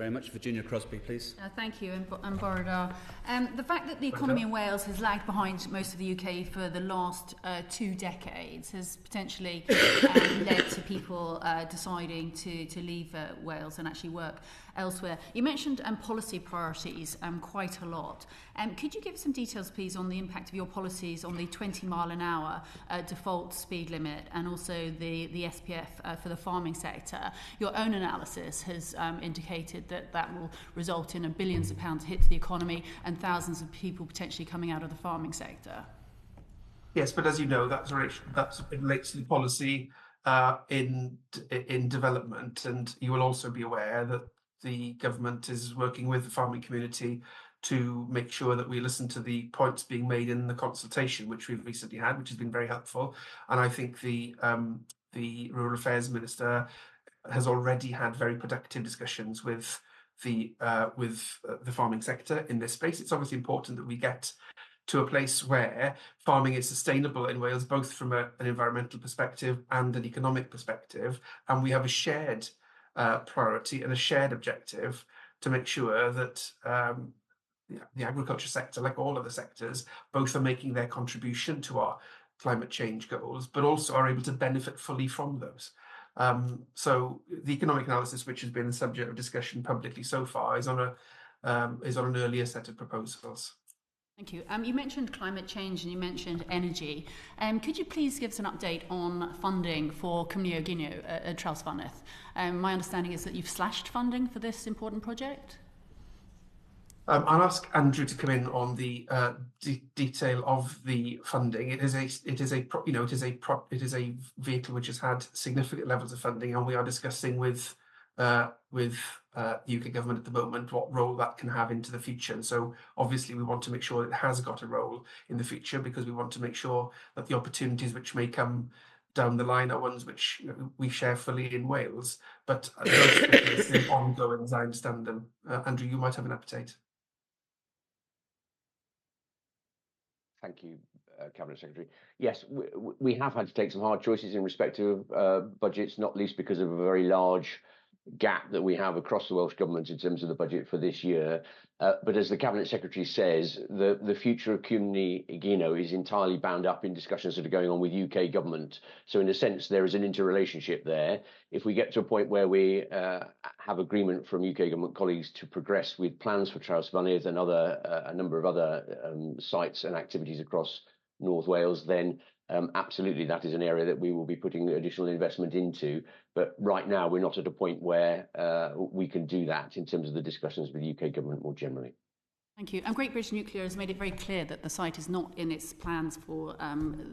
very much. Virginia Crosby, please. Thank you, and Borodar. The fact that the economy in Wales has lagged behind most of the UK for the last 2 decades has potentially led to people deciding to leave Wales and actually work elsewhere. You mentioned policy priorities quite a lot. Could you give some details, please, on the impact of your policies on the 20-mile-an-hour default speed limit and also the SPF for the farming sector? Your own analysis has indicated that will result in billions of pounds hit to the economy and thousands of people potentially coming out of the farming sector. Yes, but as you know, that relates to the policy in development, and you will also be aware that the government is working with the farming community to make sure that we listen to the points being made in the consultation, which we've recently had, which has been very helpful. And I think the Rural Affairs Minister has already had very productive discussions with the farming sector in this space. It's obviously important that we get to a place where farming is sustainable in Wales, both from an environmental perspective and an economic perspective, and we have a shared priority and a shared objective to make sure that the agriculture sector, like all other sectors, both are making their contribution to our climate change goals, but also are able to benefit fully from those. So the economic analysis, which has been the subject of discussion publicly so far, is on an earlier set of proposals. Thank you. You mentioned climate change and you mentioned energy. Could you please give us an update on funding for Cwmnio Egino at Trawsfynydd? My understanding is that you've slashed funding for this important project. I'll ask Andrew to come in on the detail of the funding. It is a vehicle which has had significant levels of funding, and we are discussing with the UK government at the moment what role that can have into the future. And so obviously we want to make sure it has got a role in the future, because we want to make sure that the opportunities which may come down the line are ones which we share fully in Wales. But those are ongoing as I understand them. Andrew, you might have an appetite. Thank you, Cabinet Secretary. Yes, we have had to take some hard choices in respect to budgets, not least because of a very large gap that we have across the Welsh Government in terms of the budget for this year. But as the Cabinet Secretary says, the future of Cwmni Egino is entirely bound up in discussions that are going on with UK Government. So in a sense, there is an interrelationship there. If we get to a point where we have agreement from UK Government colleagues to progress with plans for Trawsfynydd and a number of other sites and activities across North Wales, then absolutely that is an area that we will be putting additional investment into. But right now we're not at a point where we can do that in terms of the discussions with the UK Government more generally. Thank you. And Great British Nuclear has made it very clear that the site is not in its plans for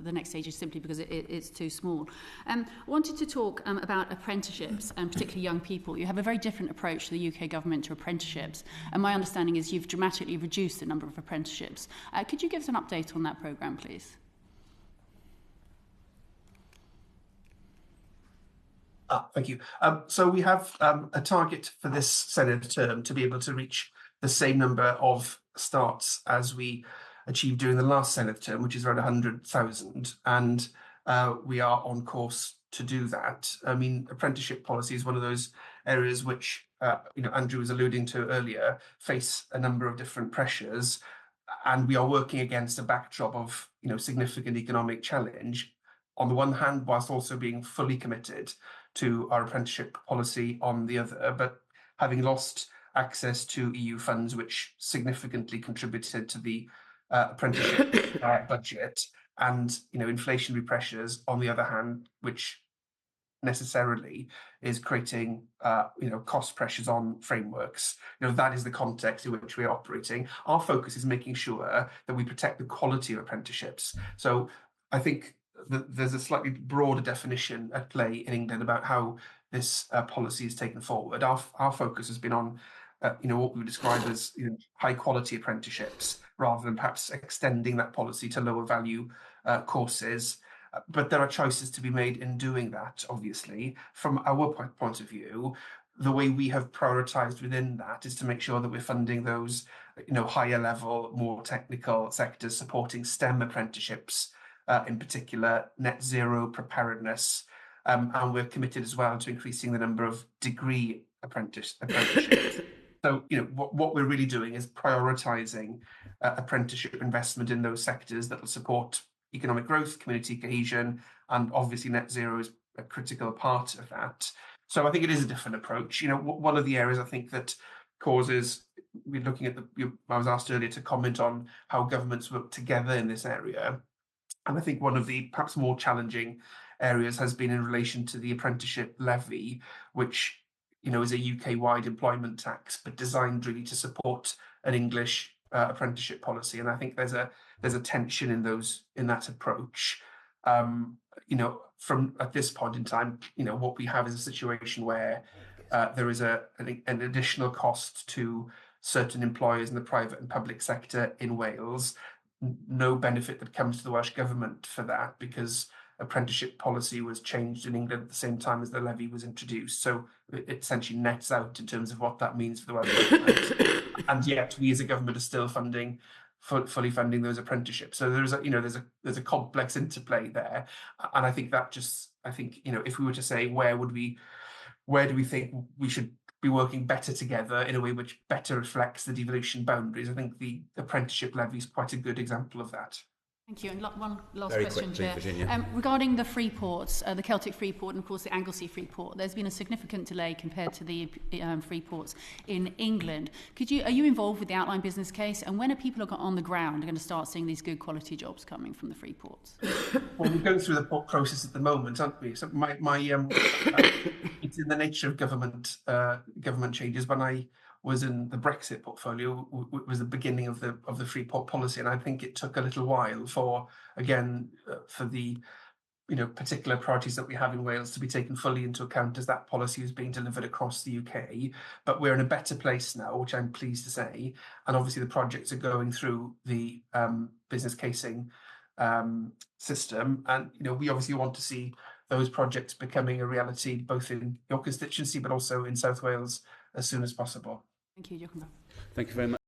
the next stages simply because it's too small. I wanted to talk about apprenticeships, and particularly young people. You have a very different approach to the UK Government to apprenticeships, and my understanding is you've dramatically reduced the number of apprenticeships. Could you give us an update on that programme, please? Thank you. So we have a target for this Senedd term to be able to reach the same number of starts as we achieved during the last Senedd term, which is around 100,000, and we are on course to do that. I mean, apprenticeship policy is one of those areas which Andrew was alluding to earlier, face a number of different pressures, and we are working against a backdrop of significant economic challenge on the one hand, whilst also being fully committed to our apprenticeship policy on the other, but having lost access to EU funds, which significantly contributed to the apprenticeship budget, and inflationary pressures on the other hand, which necessarily is creating cost pressures on frameworks. That is the context in which we are operating. Our focus is making sure that we protect the quality of apprenticeships. So I think there's a slightly broader definition at play in England about how this policy is taken forward. Our focus has been on what we would describe as high quality apprenticeships, rather than perhaps extending that policy to lower value courses. But there are choices to be made in doing that, obviously. From our point of view, the way we have prioritised within that is to make sure that we're funding those higher level, more technical sectors supporting STEM apprenticeships, in particular net zero preparedness, and we're committed as well to increasing the number of degree apprenticeships. So, what we're really doing is prioritising apprenticeship investment in those sectors that will support economic growth, community cohesion, and obviously net zero is a critical part of that. So I think it is a different approach. One of the areas I think that causes, we're looking at I was asked earlier to comment on how governments work together in this area. And I think one of the perhaps more challenging areas has been in relation to the apprenticeship levy, which is a UK-wide employment tax, but designed really to support an English apprenticeship policy. And I think there's a tension in that approach. From at this point in time, what we have is a situation where there is an additional cost to certain employers in the private and public sector in Wales. No benefit that comes to the Welsh Government for that, because apprenticeship policy was changed in England at the same time as the levy was introduced. So it essentially nets out in terms of what that means for the Welsh Government. And yet we as a government are still fully funding those apprenticeships. So there's a complex interplay there. And I think if we were to say where do we think we should be working better together in a way which better reflects the devolution boundaries, I think the apprenticeship levy is quite a good example of that. Thank you. And one last Very question, quickly, Chair. Virginia. Regarding the free ports, the Celtic free port and of course the Anglesey free port, there's been a significant delay compared to the free ports in England. Are you involved with the outline business case, and when are people on the ground going to start seeing these good quality jobs coming from the free ports? Well, we're going through the process at the moment, aren't we? So my it's in the nature of government changes. When I was in the Brexit portfolio, was the beginning of the free port policy, and I think it took a little while for the particular priorities that we have in Wales to be taken fully into account as that policy is being delivered across the UK. But we're in a better place now, which I'm pleased to say, and obviously the projects are going through the business casing system, and we obviously want to see those projects becoming a reality both in your constituency but also in South Wales as soon as possible. Thank you, Jochen. Thank you very much.